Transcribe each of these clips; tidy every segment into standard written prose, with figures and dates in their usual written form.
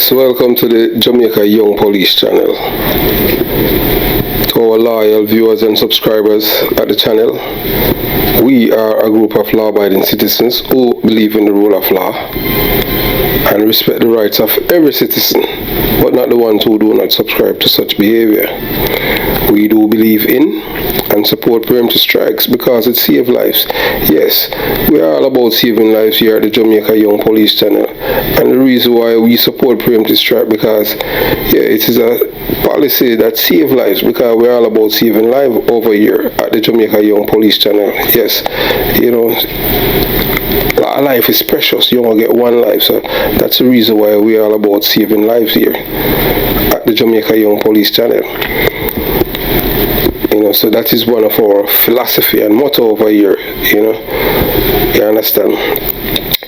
Yes, welcome to the Jamaica Young Police channel. To our loyal viewers and subscribers at the channel, we are a group of law-abiding citizens who believe in the rule of law and respect the rights of every citizen, but not the ones who do not subscribe to such behavior. We do believe in and support preemptive strikes because it saves lives. Yes, we are all about saving lives here at the Jamaica Young Police channel, and the reason why we support preemptive strike because it is a policy that saves lives, because we're all about saving lives over here at the Jamaica Young Police channel. Yes, you know, life is precious. You only get one life, so that's the reason why we're all about saving lives here at the Jamaica Young Police channel. So that is one of our philosophy and motto over here, you understand.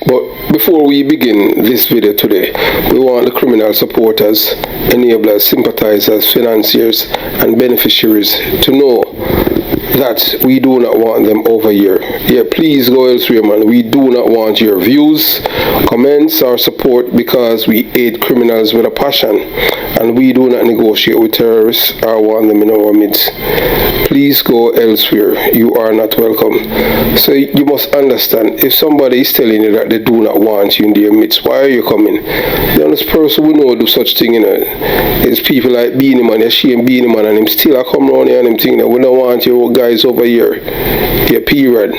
But before we begin this video today, we want the criminal supporters, enablers, sympathizers, financiers and beneficiaries to know that we do not want them over here. Yeah, please go elsewhere, man. We do not want your views, comments or support, because we hate criminals with a passion, and we do not negotiate with terrorists or want them in our midst. Please go elsewhere. You are not welcome. So you must understand, if somebody is telling you that they do not want you in their midst, why are you coming? The honest person will know do such thing, It's people like Beanie Man, you see him Beanie Man, and him still a come around here and him think that we don't want you guys over here. Yeah, period.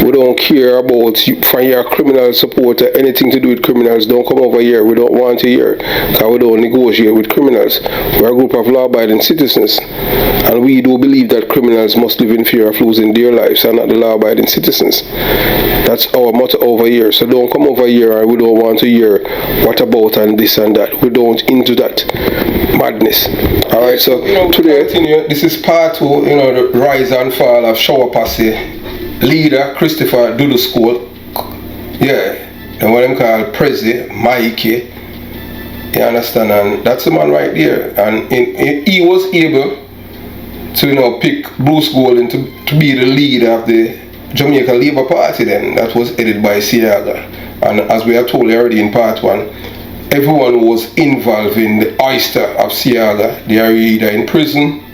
We don't care about you, from your criminal supporter, anything to do with criminals. Don't come over here. We don't want you here, because we don't negotiate with criminals. We're a group of law-abiding citizens, and we do believe that criminals must live in fear of losing their lives and not the law-abiding citizens. That's our motto over here. So don't come over here and we don't want to hear what about and this and that. We don't into that madness. Alright, so today, this is part 2, the rise and fall of Shower Posse leader Christopher Dudus Coke. Yeah, and what them call Prezi, Mikey. You understand? And that's the man right there. And he was able to pick Bruce Golden to be the leader of the Jamaica Labour Party then. That was headed by Siaga. And as we are told already in part 1, everyone who was involved in the oyster of Siaga, they are either in prison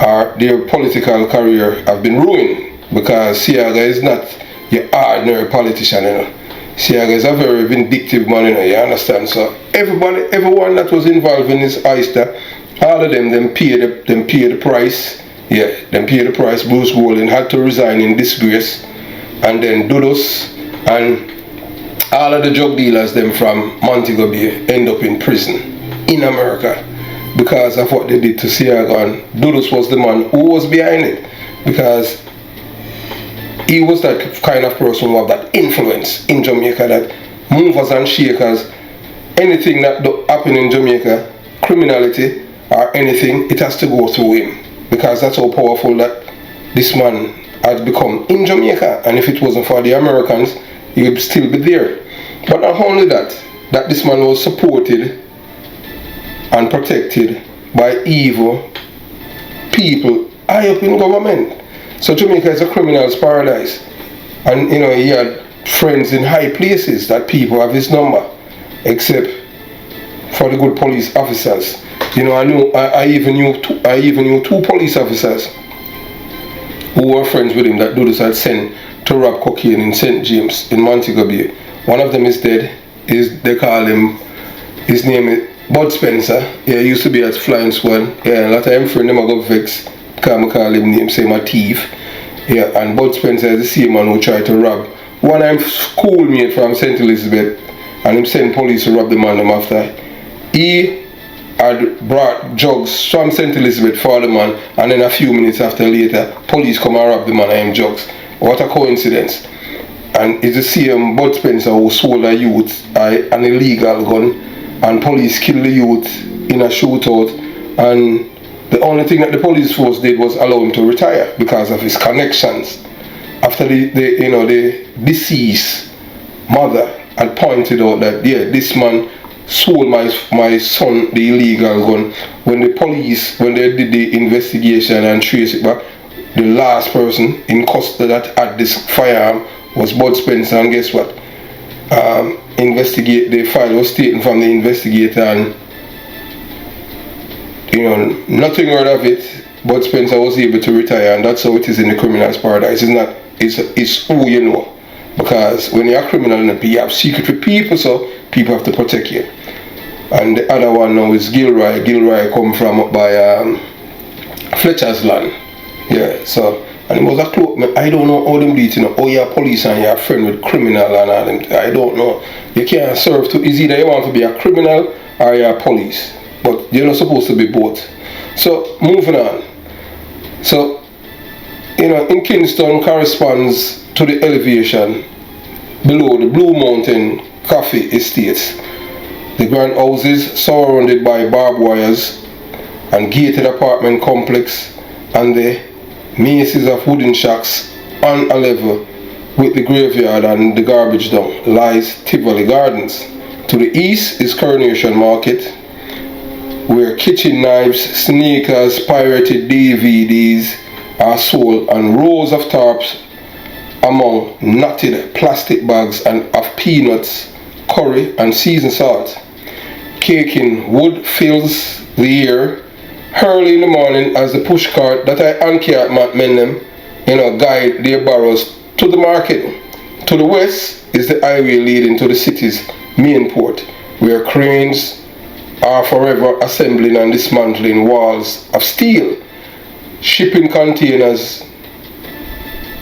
or their political career have been ruined, because Siaga is not your ordinary politician, Siaga is a very vindictive man, you understand? So everyone that was involved in this oyster, all of them pay the price. Yeah, them pay the price. Bruce Golden had to resign in disgrace, and then Dudus and all of the drug dealers them from Montego Bay end up in prison in America because of what they did to Siaga. And Dudus was the man who was behind it, because he was that kind of person who had that influence in Jamaica, that movers and shakers, anything that happen in Jamaica, criminality or anything, it has to go through him, because that's how powerful that this man has become in Jamaica. And if it wasn't for the Americans, he would still be there. But not only that this man was supported and protected by evil people high up in government. So Jamaica is a criminal's paradise. And he had friends in high places that people have his number, except for the good police officers. I even knew 2 police officers who were friends with him that Dudus had sent to rob cocaine in St. James in Montego Bay. One of them is dead. They call him, his name is Bud Spencer. Yeah, he used to be at Flying Swan. Yeah, a lot of them friend them I got vexed because I call him name, say my thief. Yeah, and Bud Spencer is the same man who tried to rob one of him schoolmate from St. Elizabeth, and him sent police to rob the man after. He had brought drugs from St. Elizabeth for the man, and then a few minutes later, police come and rob the man and him drugs. What a coincidence. And it's the same Bud Spencer who sold a youth an illegal gun, and police killed the youth in a shootout, and the only thing that the police force did was allow him to retire because of his connections. After the deceased mother had pointed out that this man sold my son the illegal gun. When the police, when they did the investigation and traced it back, the last person in custody that had this firearm was Bud Spencer, and guess what? investigate. The file was taken from the investigator, and nothing heard of it. But Spencer was able to retire, and that's how it is in the criminal's paradise. It's who you know. Because when you're a criminal, you have secret with people, so people have to protect you. And the other one now is Gilroy. Gilroy come from up by Fletcher's land. Yeah, so, and it was a cloak. I don't know how them do it, Oh, you're police and you're a friend with criminal and all them. I don't know. You can't serve to, it's either you want to be a criminal or you're a police. But you're not supposed to be both. So, moving on. So, in Kingston corresponds to the elevation below the Blue Mountain Coffee Estates. The grand houses surrounded by barbed wires and gated apartment complex, and the mazes of wooden shacks on a level with the graveyard and the garbage dump lies Tivoli Gardens. To the east is Coronation Market, where kitchen knives, sneakers, pirated DVDs are sold, and rows of tarps among knotted plastic bags and of peanuts, curry and seasoned salt. Caking wood fills the air early in the morning as the pushcart that I anchor at Mennem, guide their barrows to the market. To the west is the highway leading to the city's main port, where cranes are forever assembling and dismantling walls of steel. Shipping containers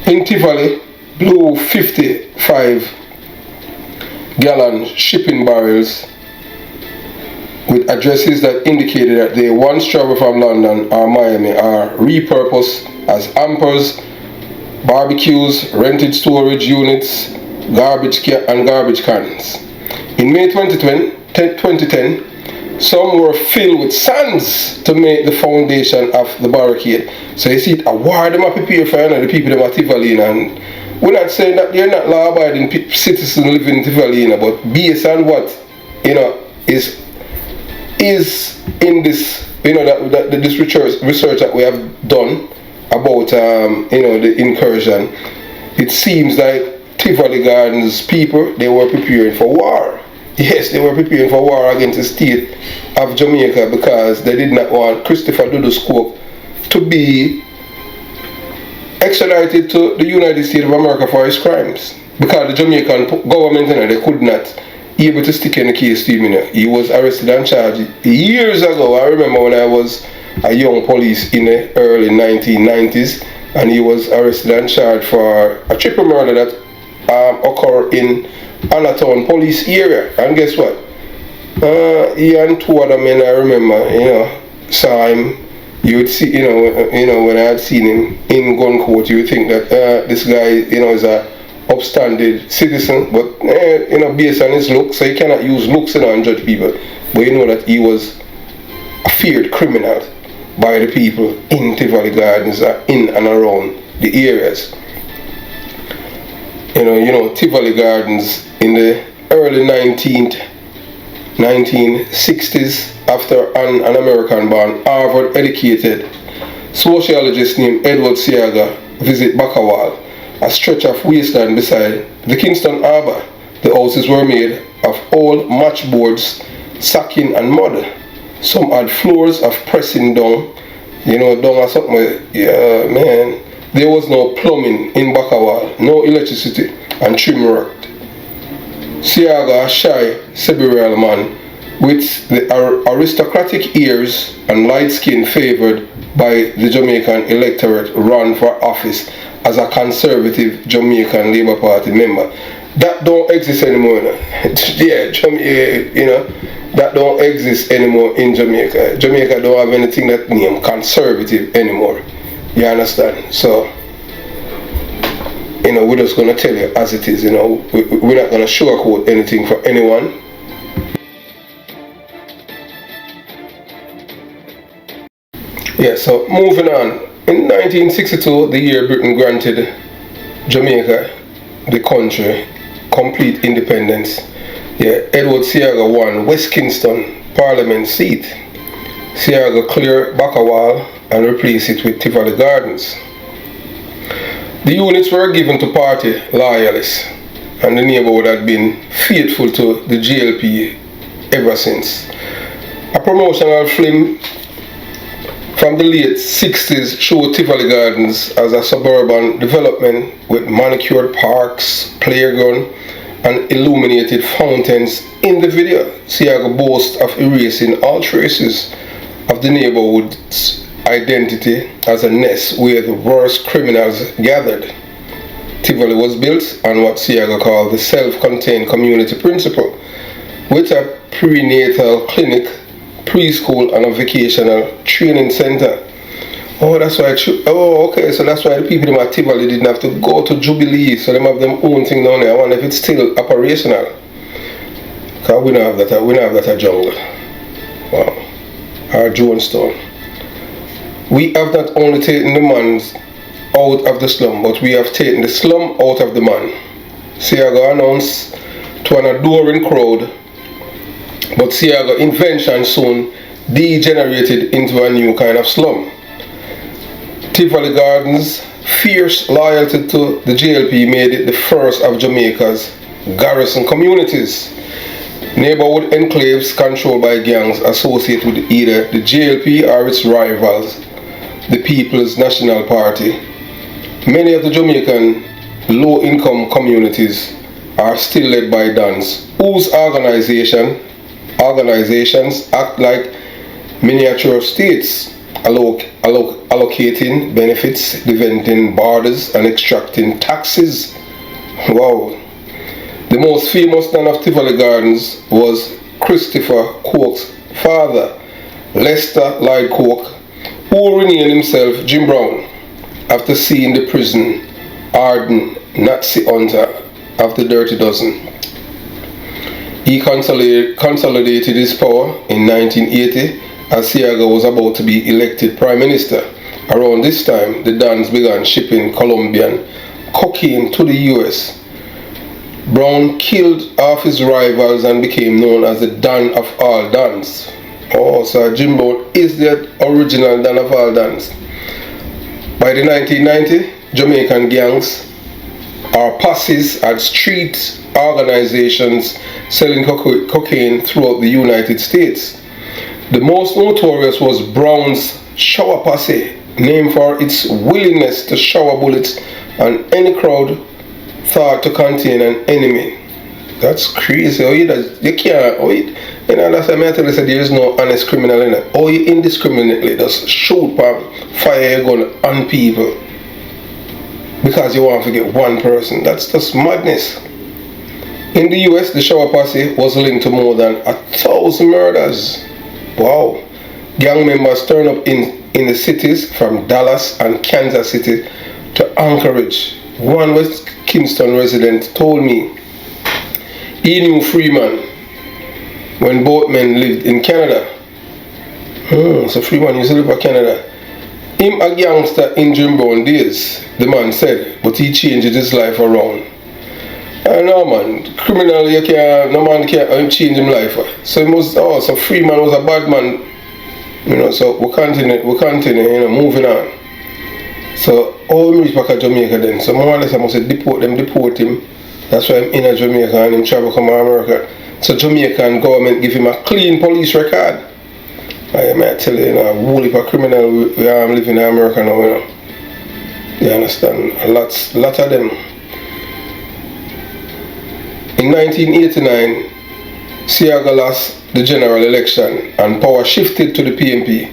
in Tivoli, blue 55-gallon shipping barrels with addresses that indicated that they once traveled from London or Miami are repurposed as hampers, barbecues, rented storage units, garbage cans. In May 2010, some were filled with sands to make the foundation of the barricade. So you see, a war them are prepared for the people that are Tivoli, and we're not saying that they're not law-abiding citizens living in Tivoli, but based on what is in this this research that we have done about the incursion, it seems like Tivoli Gardens people, they were preparing for war. Yes, they were preparing for war against the state of Jamaica because they did not want Christopher Dudus Coke to be extradited to the United States of America for his crimes. Because the Jamaican government, they could not able to stick in the case to him. He was arrested and charged years ago. I remember when I was a young police in the early 1990s, and he was arrested and charged for a triple murder that occurred in Anatown police area. And guess what? He and two other men, I remember, saw him. You would see, when I had seen him in gun court, you would think that this guy, is a upstanding citizen, but based on his looks, so you cannot use looks and judge people. But you know that he was a feared criminal by the people in Tivoli Gardens, in and around the areas. Tivoli Gardens in the early 1960s, after an American-born Harvard-educated sociologist named Edward Siaga visit Bakawal, a stretch of wasteland beside the Kingston Harbour. The houses were made of old matchboards, sacking and mud. Some had floors of pressing dung, dung or something. Yeah, man. There was no plumbing in Bakawal, no electricity, and trim worked. Siaga, a shy, cerebral man with the aristocratic ears and light skin favored by the Jamaican electorate, ran for office as a conservative Jamaican Labour Party member. That don't exist anymore. That don't exist anymore in Jamaica. Jamaica don't have anything that name conservative anymore. You understand? So, we're just going to tell you as it is. We're not going to sugarcoat anything for anyone. Yeah, so moving on. In 1962, the year Britain granted Jamaica, the country, complete independence, Edward Siaga won West Kingston Parliament seat. Siaga cleared Bakawal and replaced it with Tivoli Gardens. The units were given to party loyalists, and the neighborhood had been faithful to the JLP ever since. A promotional film from the late 60s showed Tivoli Gardens as a suburban development with manicured parks, playground, and illuminated fountains. In the video, Siaga boasts of erasing all traces of the neighborhood's identity as a nest where the worst criminals gathered. Tivoli was built on what Siaga called the self-contained community principle, with a prenatal clinic, preschool, and a vocational training center. Oh, that's why. Okay. So that's why the people in Tivoli didn't have to go to Jubilee. So they have their own thing down there. I wonder if it's still operational. Cause we don't have that. We don't have that at jungle. Wow. Or Jonestown. We have not only taken the man out of the slum, but we have taken the slum out of the man. Siaga announced to an adoring crowd, but Siaga invention soon degenerated into a new kind of slum. Tivoli Gardens' fierce loyalty to the JLP made it the first of Jamaica's garrison communities. Neighborhood enclaves controlled by gangs associated with either the JLP or its rivals, the People's National Party. Many of the Jamaican low-income communities are still led by dons, whose organizations act like miniature states, allocating benefits, preventing borders, and extracting taxes. Wow. The most famous don of Tivoli Gardens was Christopher Coke's father, Lester Lloyd Coke, who renamed himself Jim Brown after seeing the prison hardened Nazi hunter of the Dirty Dozen. He consolidated his power in 1980 as Siaga was about to be elected Prime Minister. Around this time, the dons began shipping Colombian cocaine to the US. Brown killed off his rivals and became known as the Don of all dons. Oh, so Jim Brown is the original Don of all dons. By the 1990s, Jamaican gangs or posses had street organizations selling cocaine throughout the United States. The most notorious was Brown's Shower Posse, named for its willingness to shower bullets on any crowd thought to contain an enemy. That's crazy. You can't. That's why I tell you that there is no honest criminal in it. You indiscriminately just shoot, fire your gun on people because you want to get one person. That's just madness. In the US, the Shower Posse was linked to more than 1,000 murders. Wow. Gang members turned up in the cities from Dallas and Kansas City to Anchorage. One West Kingston resident told me he knew Freeman when both men lived in Canada. So Freeman used to live in Canada. Him a gangster in Jim Brown days, the man said, but he changed his life around. No man, criminal, no man can't change his life. So he must, so Freeman was a bad man, so we continue, moving on. So all we reach back at Jamaica then, so more or less I must deport him. That's why I'm in Jamaica and him travel come to America. So Jamaican government give him a clean police record. I might tell you, a whole heap of criminal we are living in America now, You understand? A lot of them. In 1989, Siaga lost the general election and power shifted to the PNP.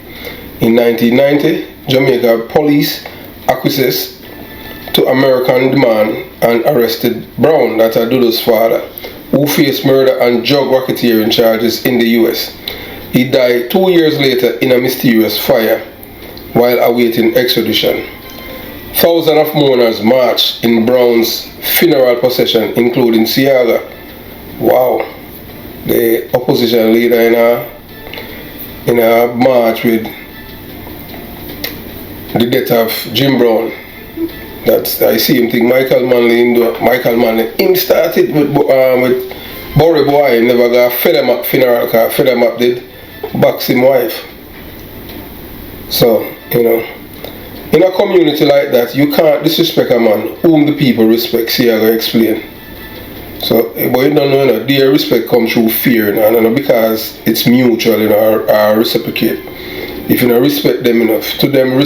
In 1990, Jamaica police acquiesced to American demand and arrested Brown, that's Dudus' father, who faced murder and drug racketeering charges in the US. He died 2 years later in a mysterious fire while awaiting extradition. Thousands of mourners marched in Brown's funeral procession, including Siaga. Wow. The opposition leader in a march with the death of Jim Brown. That's, I see him think Michael Manley, him started with Bory Boy, never got fed him up funeral car, fed him up did box him wife. So, in a community like that, you can't disrespect a man whom the people respect. Siaga explain. So, but you don't know, their respect comes through fear, because it's mutual, or reciprocate. If you don't respect them enough, to them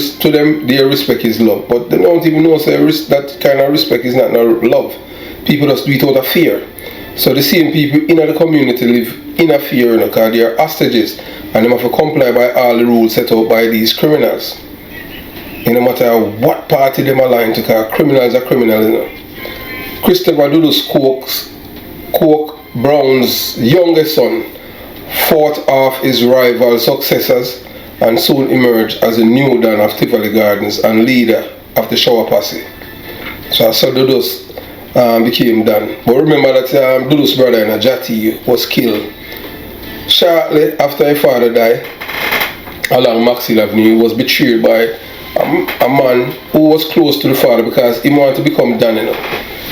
their respect is love. But they don't even know that kind of respect is not love. People just do it out of fear. So the same people in the community live in a fear, because they are hostages, and they have to comply by all the rules set out by these criminals. No matter what party they align to, because criminals are criminals. Christopher Dudus Coke, Brown's youngest son, fought off his rival successors and soon emerged as a new Don of Tivoli Gardens and leader of the Shower Posse. So Dudus became Don. But remember that Dudus' brother, Jati, was killed. Shortly after his father died, along Maxwell Avenue, he was betrayed by a man who was close to the father because he wanted to become Don.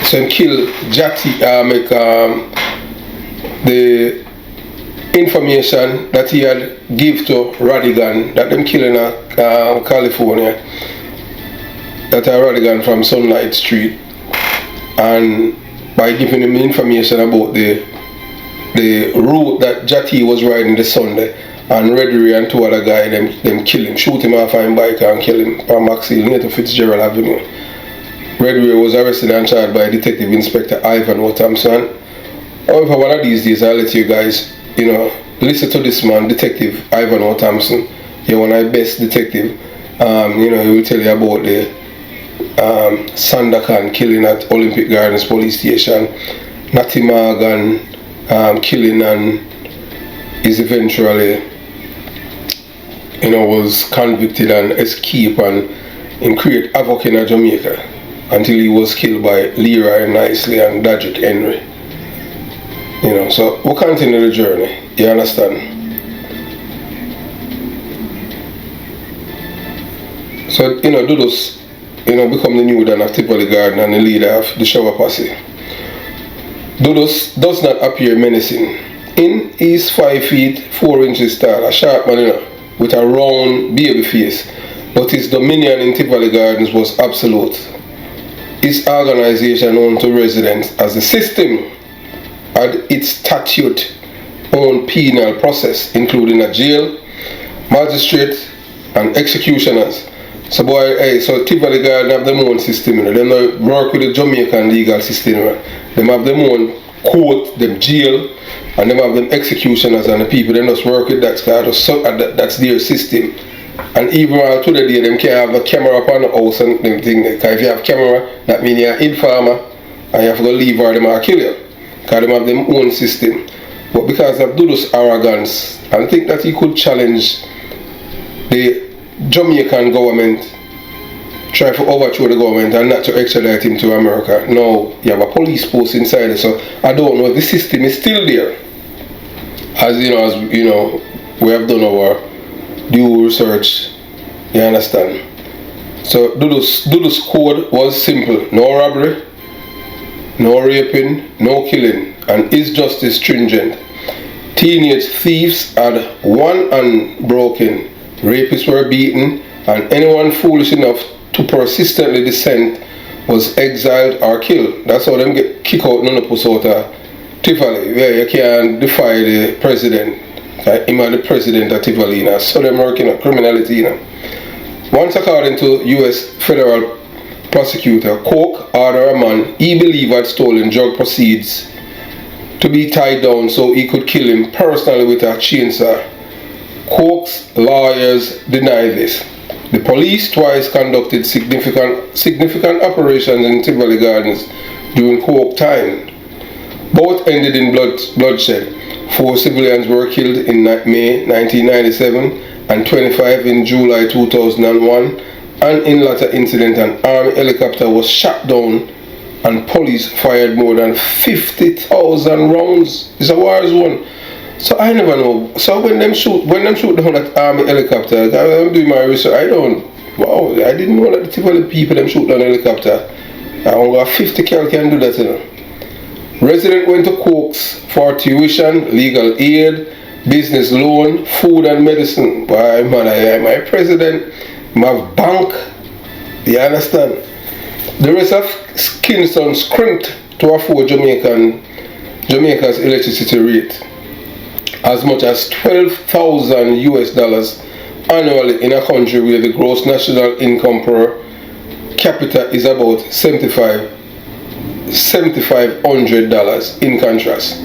So he killed Jati, the information that he had give to Radigan, that them killing California, that are Radigan from Sunlight Street, and by giving him information about the route that Jati was riding the Sunday, and Red Ray and two other guys, them kill him, shoot him off on bike and kill him from Maxwell near to Fitzgerald Avenue. Red Ray was arrested and charged by Detective Inspector Ivan Thompson. However, one of these days I'll let you guys, listen to this man, Detective Ivan Thompson. He's one of the best detective. He will tell you about the Sandakan killing at Olympic Gardens police station, Natty Morgan killing, and is eventually was convicted and escaped and create havoc in Jamaica until he was killed by Leroy Nicely and Dodrick Henry. So we'll continue the journey, you understand? So, Dudus, become the new Don of Tivoli Garden and the leader of the Shower Posse. Dudus does not appear menacing. In his 5 feet 4 inches tall, a sharp man, with a round baby face, but his dominion in Tivoli Gardens was absolute. His organization known to residents as the System had its statute own penal process, including a jail, magistrate, and executioners. So so Tivoli Garden have their own system. They don't work with the Jamaican legal system. They have their own court, them jail, and they have them executioners, and the people they just work with that. That's their system. And even to the day, them can't have a camera up on the house and them thing. Because if you have camera, that means you're an informer, and you have to go leave or they might kill you. Because they have their own system. But because of Dudus' arrogance, I think that he could challenge the Jamaican government, try to overthrow the government and not to extradite him to America. Now you have a police post inside it, so I don't know if the system is still there. As we have done our due research, you understand. So Dudus' code was simple: no robbery, no raping, no killing, and his justice stringent. Teenage thieves had one hand broken, rapists were beaten, and anyone foolish enough to persistently dissent was exiled or killed. That's how them get kicked out out of Tivoli, where you can't defy the president. Him are the president of Tivoli, so them working on criminality. Once, according to U.S. federal prosecutor, Coke ordered a man he believed had stolen drug proceeds to be tied down so he could kill him personally with a chainsaw. Coke's lawyers deny this. The police twice conducted significant operations in Tivoli Gardens during Coke time. Both ended in bloodshed. 4 civilians were killed in May 1997 and 25 in July 2001, and in latter incident an army helicopter was shot down and police fired more than 50,000 rounds. It's a war zone. So I never know. So when them shoot down that army helicopter, I'm doing my research. I didn't know that the Tivoli people them shoot down a helicopter. Only 50 cal can do that, Resident went to Coke's for tuition, legal aid, business loan, food and medicine. Why man, I am my president, my bank. You understand? The rest of Kingston scrimped to afford Jamaica's electricity rate as much as $12,000 US annually in a country where the gross national income per capita is about $7,500. In contrast,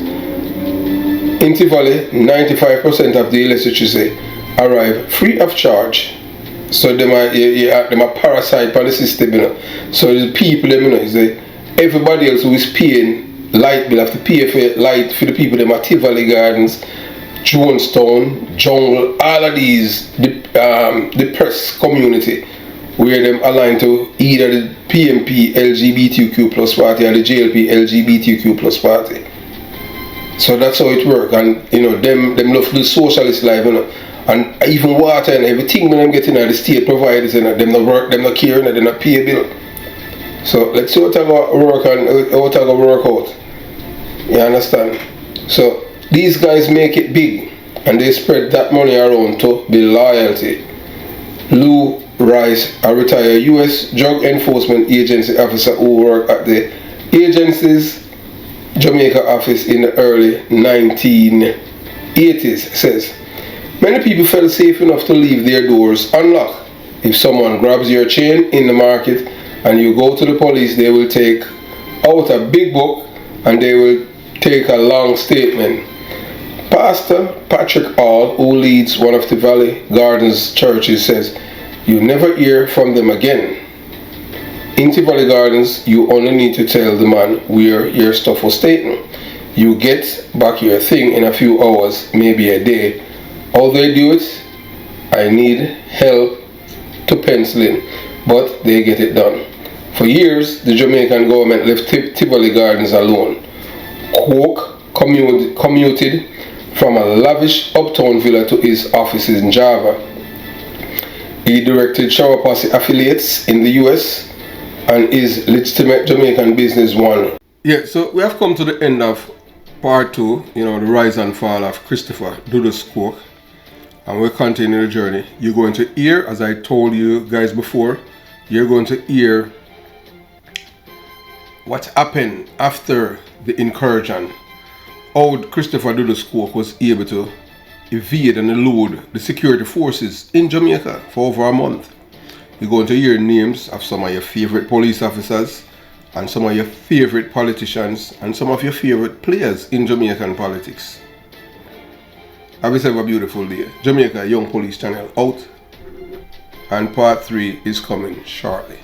in Tivoli, 95% of the electricity arrive free of charge. So them are parasite on the system, you know. So the people them, you know, is everybody else who is paying light bill have to pay for light for the people them at Tivoli Gardens, Jonestown, Jungle, all of these depressed community where them aligned to either the PMP LGBTQ plus party or the JLP LGBTQ plus party. So that's how it works, and you know them love the socialist life, you know, and even water and everything when them getting at the state providers, you know, them not work, them not care, you know, them not pay a bill. So let's see what I go work and what I go work out. You understand? So these guys make it big and they spread that money around to build loyalty. Lou Rice, a retired U.S. Drug Enforcement Agency officer who worked at the agency's Jamaica office in the early 1980s, says, many people felt safe enough to leave their doors unlocked. If someone grabs your chain in the market and you go to the police, they will take out a big book and they will take a long statement. Pastor Patrick Hall, who leads one of the Tivoli Gardens churches, says, you never hear from them again. In Tivoli Gardens, you only need to tell the man where your stuff was taken. You get back your thing in a few hours, maybe a day. How they do it, I need help to pencil in, but they get it done. For years, the Jamaican government left Tivoli Gardens alone. Coke commuted from a lavish uptown villa to his offices in Java. He directed Shower Posse affiliates in the US and is legitimate Jamaican business one. Yeah, so we have come to the end of part 2, you know, the rise and fall of Christopher Dudus Coke, and we're continuing the journey. You're going to hear, as I told you guys before, you're going to hear what happened after the incursion, how Christopher Dudus Coke was able to evade and elude the security forces in Jamaica for over a month. You're going to hear names of some of your favorite police officers and some of your favorite politicians and some of your favorite players in Jamaican politics. Have yourself a beautiful day. Jamaica Young Police Channel out, and part 3 is coming shortly.